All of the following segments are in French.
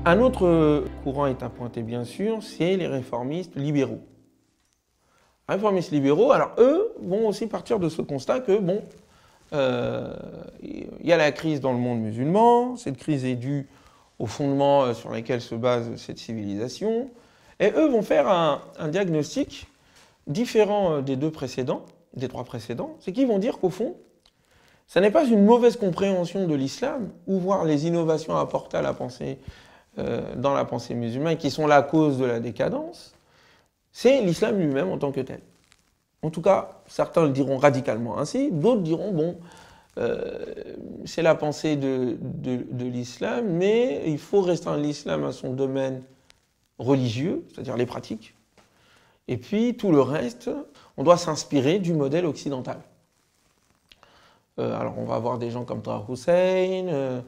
Un autre courant est à pointer, bien sûr, c'est les réformistes libéraux. Les réformistes libéraux, alors eux, vont aussi partir de ce constat que, bon, il y a la crise dans le monde musulman, cette crise est due aux fondements sur lesquels se base cette civilisation, et eux vont faire un diagnostic différent des trois précédents, c'est qu'ils vont dire qu'au fond, ça n'est pas une mauvaise compréhension de l'islam, ou voir les innovations apportées à la pensée, dans la pensée musulmane, qui sont la cause de la décadence, c'est l'islam lui-même en tant que tel. En tout cas, certains le diront radicalement ainsi, d'autres diront, bon, c'est la pensée de l'islam, mais il faut restreindre l'islam à son domaine religieux, c'est-à-dire les pratiques, et puis tout le reste, on doit s'inspirer du modèle occidental. Alors on va voir des gens comme Taha Hussein,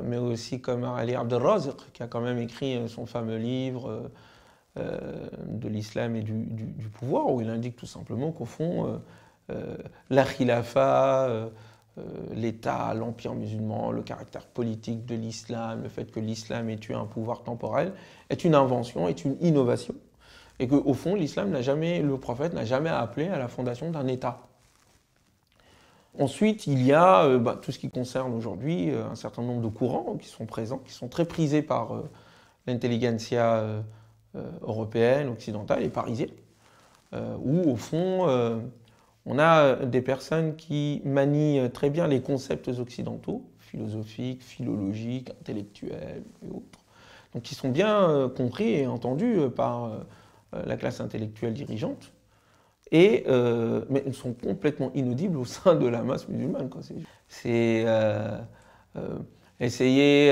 mais aussi comme Ali Abdelrazek, qui a quand même écrit son fameux livre de l'islam et du pouvoir, où il indique tout simplement qu'au fond, la khilafa, l'État, l'empire musulman, le caractère politique de l'islam, le fait que l'islam ait eu un pouvoir temporel, est une invention, est une innovation, et qu'au fond, l'islam n'a jamais, le prophète n'a jamais appelé à la fondation d'un État. Ensuite, il y a tout ce qui concerne aujourd'hui un certain nombre de courants qui sont présents, qui sont très prisés par l'intelligentsia européenne, occidentale et parisienne, où au fond, on a des personnes qui manient très bien les concepts occidentaux, philosophiques, philologiques, intellectuels et autres, donc qui sont bien compris et entendus par la classe intellectuelle dirigeante. Mais ils sont complètement inaudibles au sein de la masse musulmane. C'est essayer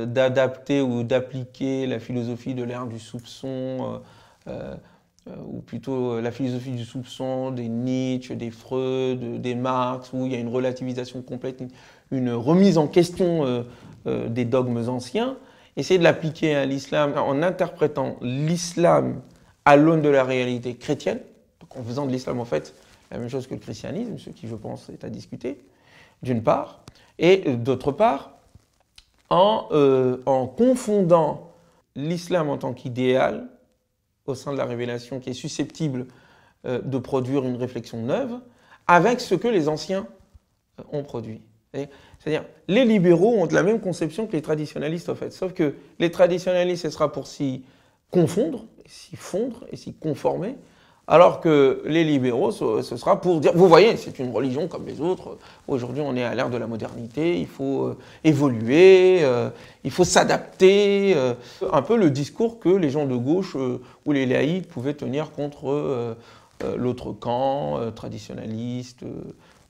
d'adapter ou d'appliquer la philosophie de l'ère du soupçon, ou plutôt la philosophie du soupçon des Nietzsche, des Freud, des Marx, où il y a une relativisation complète, une remise en question des dogmes anciens. Essayer de l'appliquer à l'islam en interprétant l'islam à l'aune de la réalité chrétienne, en faisant de l'islam, en fait, la même chose que le christianisme, ce qui, je pense, est à discuter, d'une part, et d'autre part, en confondant l'islam en tant qu'idéal, au sein de la révélation, qui est susceptible de produire une réflexion neuve, avec ce que les anciens ont produit. C'est-à-dire, les libéraux ont la même conception que les traditionalistes, en fait, sauf que les traditionalistes, ce sera pour s'y confondre, s'y fondre et s'y conformer, alors que les libéraux, ce sera pour dire, vous voyez, c'est une religion comme les autres, aujourd'hui on est à l'ère de la modernité, il faut évoluer, il faut s'adapter, un peu le discours que les gens de gauche ou les laïcs pouvaient tenir contre l'autre camp, traditionnaliste,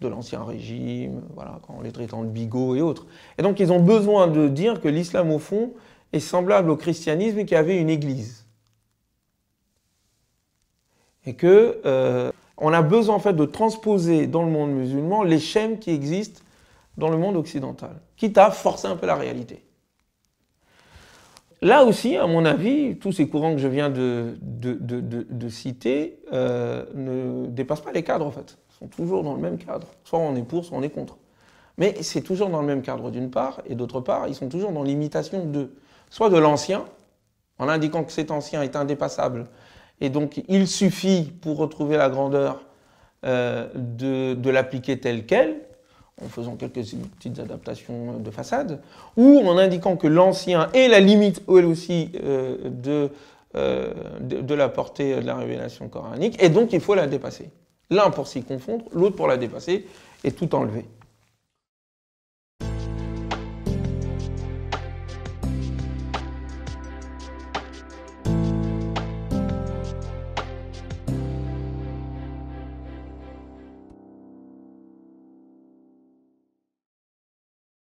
de l'ancien régime, voilà, en les traitant de bigots et autres. Et donc ils ont besoin de dire que l'islam au fond est semblable au christianisme qui avait une église. Et qu'on a besoin en fait de transposer dans le monde musulman les schèmes qui existent dans le monde occidental, quitte à forcer un peu la réalité. Là aussi, à mon avis, tous ces courants que je viens de citer ne dépassent pas les cadres en fait. Ils sont toujours dans le même cadre. Soit on est pour, soit on est contre. Mais c'est toujours dans le même cadre d'une part, et d'autre part, ils sont toujours dans l'imitation soit de l'ancien, en indiquant que cet ancien est indépassable, et donc il suffit pour retrouver la grandeur de l'appliquer tel quel, en faisant quelques petites adaptations de façade, ou en indiquant que l'ancien est la limite, elle aussi, de la portée de la révélation coranique, et donc il faut la dépasser. L'un pour s'y confondre, l'autre pour la dépasser, et tout enlever.